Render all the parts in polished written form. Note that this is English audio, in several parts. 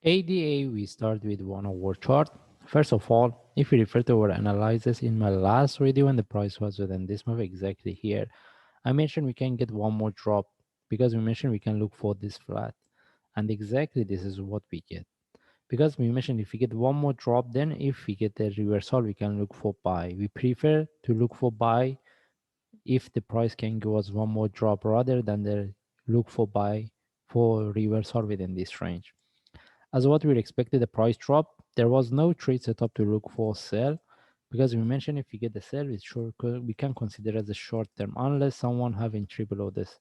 ADA, we start with 1 hour chart. First of all, if we refer to our analysis in my last video when the price was within this move exactly here, I mentioned we can get one more drop because we mentioned we can look for this flat. And exactly this is what we get. Because we mentioned if we get one more drop, then if we get a reversal, we can look for buy. We prefer to look for buy if the price can give us one more drop rather than the look for buy for reversal within this range. As what we expected, the price drop, there was no trade setup to look for sell because we mentioned if we get the sell, it's sure we can consider as a short term unless someone have entry below this.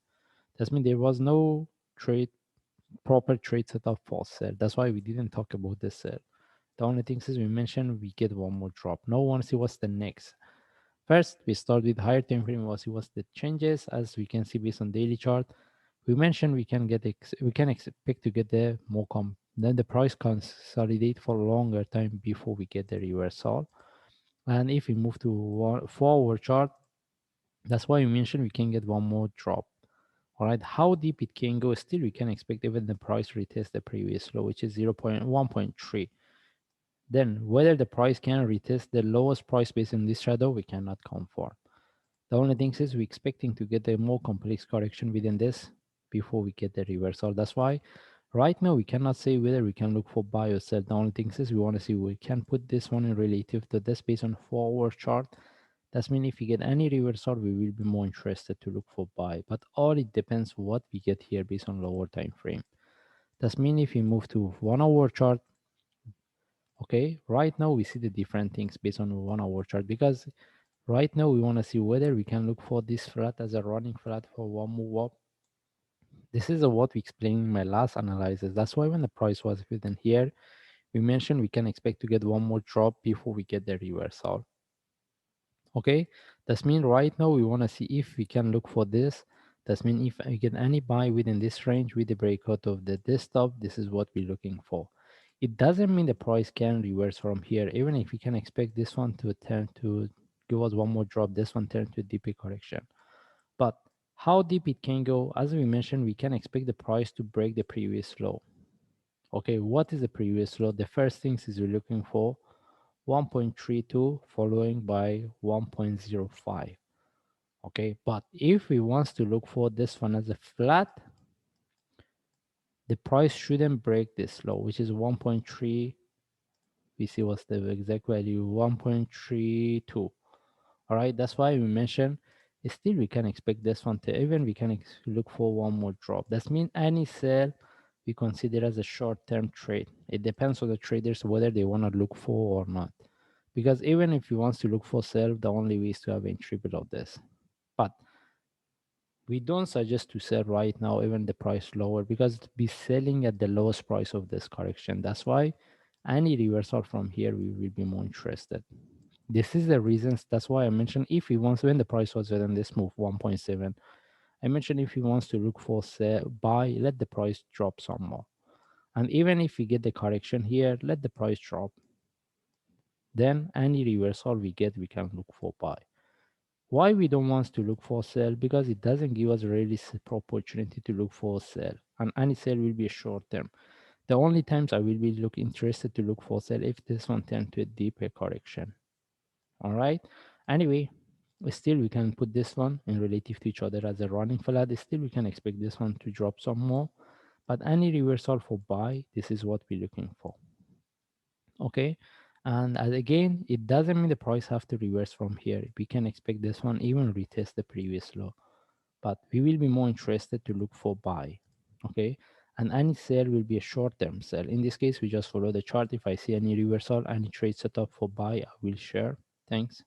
That means there was no trade proper trade setup for sell. That's why we didn't talk about the sell. The only thing is we mentioned we get one more drop. No one see what's the next. First, we start with higher time frame. We'll see what's the changes as we can see based on daily chart. We mentioned we can get we can expect to get the more then the price consolidate for a longer time before we get the reversal. And if we move to 4 hour chart, that's why we mentioned we can get one more drop. All right, how deep it can go? Still, we can expect even the price retest the previous low, which is 0.1.3. Then whether the price can retest the lowest price based on this shadow, we cannot confirm. The only thing is we're expecting to get a more complex correction within this before we get the reversal. That's why right now we cannot say whether we can look for buy or sell. The only thing is we want to see we can put this one in relative to this based on 4 hour chart. That's mean if we get any reversal, we will be more interested to look for buy. But all it depends what we get here based on lower time frame. That's mean if we move to 1 hour chart, okay, right now we see the different things based on 1 hour chart because right now we want to see whether we can look for this flat as a running flat for one move up. This is what we explained in my last analysis. That's why when the price was within here, we mentioned we can expect to get one more drop before we get the reversal. Okay, that's mean right now we want to see if we can look for this. That's mean if I get any buy within this range with the breakout of the desktop, this is what we're looking for. It doesn't mean the price can reverse from here, even if we can expect this one to turn to give us one more drop, this one turn to a deeper correction. But how deep it can go, as we mentioned, we can expect the price to break the previous low. Okay, what is the previous low? The first things is we're looking for 1.32 following by 1.05. Okay, but if we want to look for this one as a flat, the price shouldn't break this low, which is 1.3. We see what's the exact value, 1.32. All right, that's why we mentioned still we can expect this one to even we can look for one more drop. That means any sell we consider as a short-term trade. It depends on the traders whether they want to look for or not. Because even if you want to look for sell, the only way is to have entry below this. But we don't suggest to sell right now, even the price lower, because be selling at the lowest price of this correction. That's why any reversal from here, we will be more interested. This is the reasons. That's why I mentioned if he wants, when the price was within this move 1.7, I mentioned if he wants to look for sell, buy, let the price drop some more. And even if we get the correction here, let the price drop. Then any reversal we get, we can look for buy. Why we don't want to look for sell? Because it doesn't give us a really opportunity to look for sell, and any sell will be a short term. The only times I will be interested to look for sell if this one turns to a deeper correction. All right. Anyway, still we can put this one in relative to each other as a running flat. Still we can expect this one to drop some more, but any reversal for buy, this is what we're looking for. Okay, and as again, it doesn't mean the price have to reverse from here. We can expect this one even retest the previous low, but we will be more interested to look for buy. Okay, and any sell will be a short-term sell. In this case, we just follow the chart. If I see any reversal, any trade setup for buy, I will share. Thanks.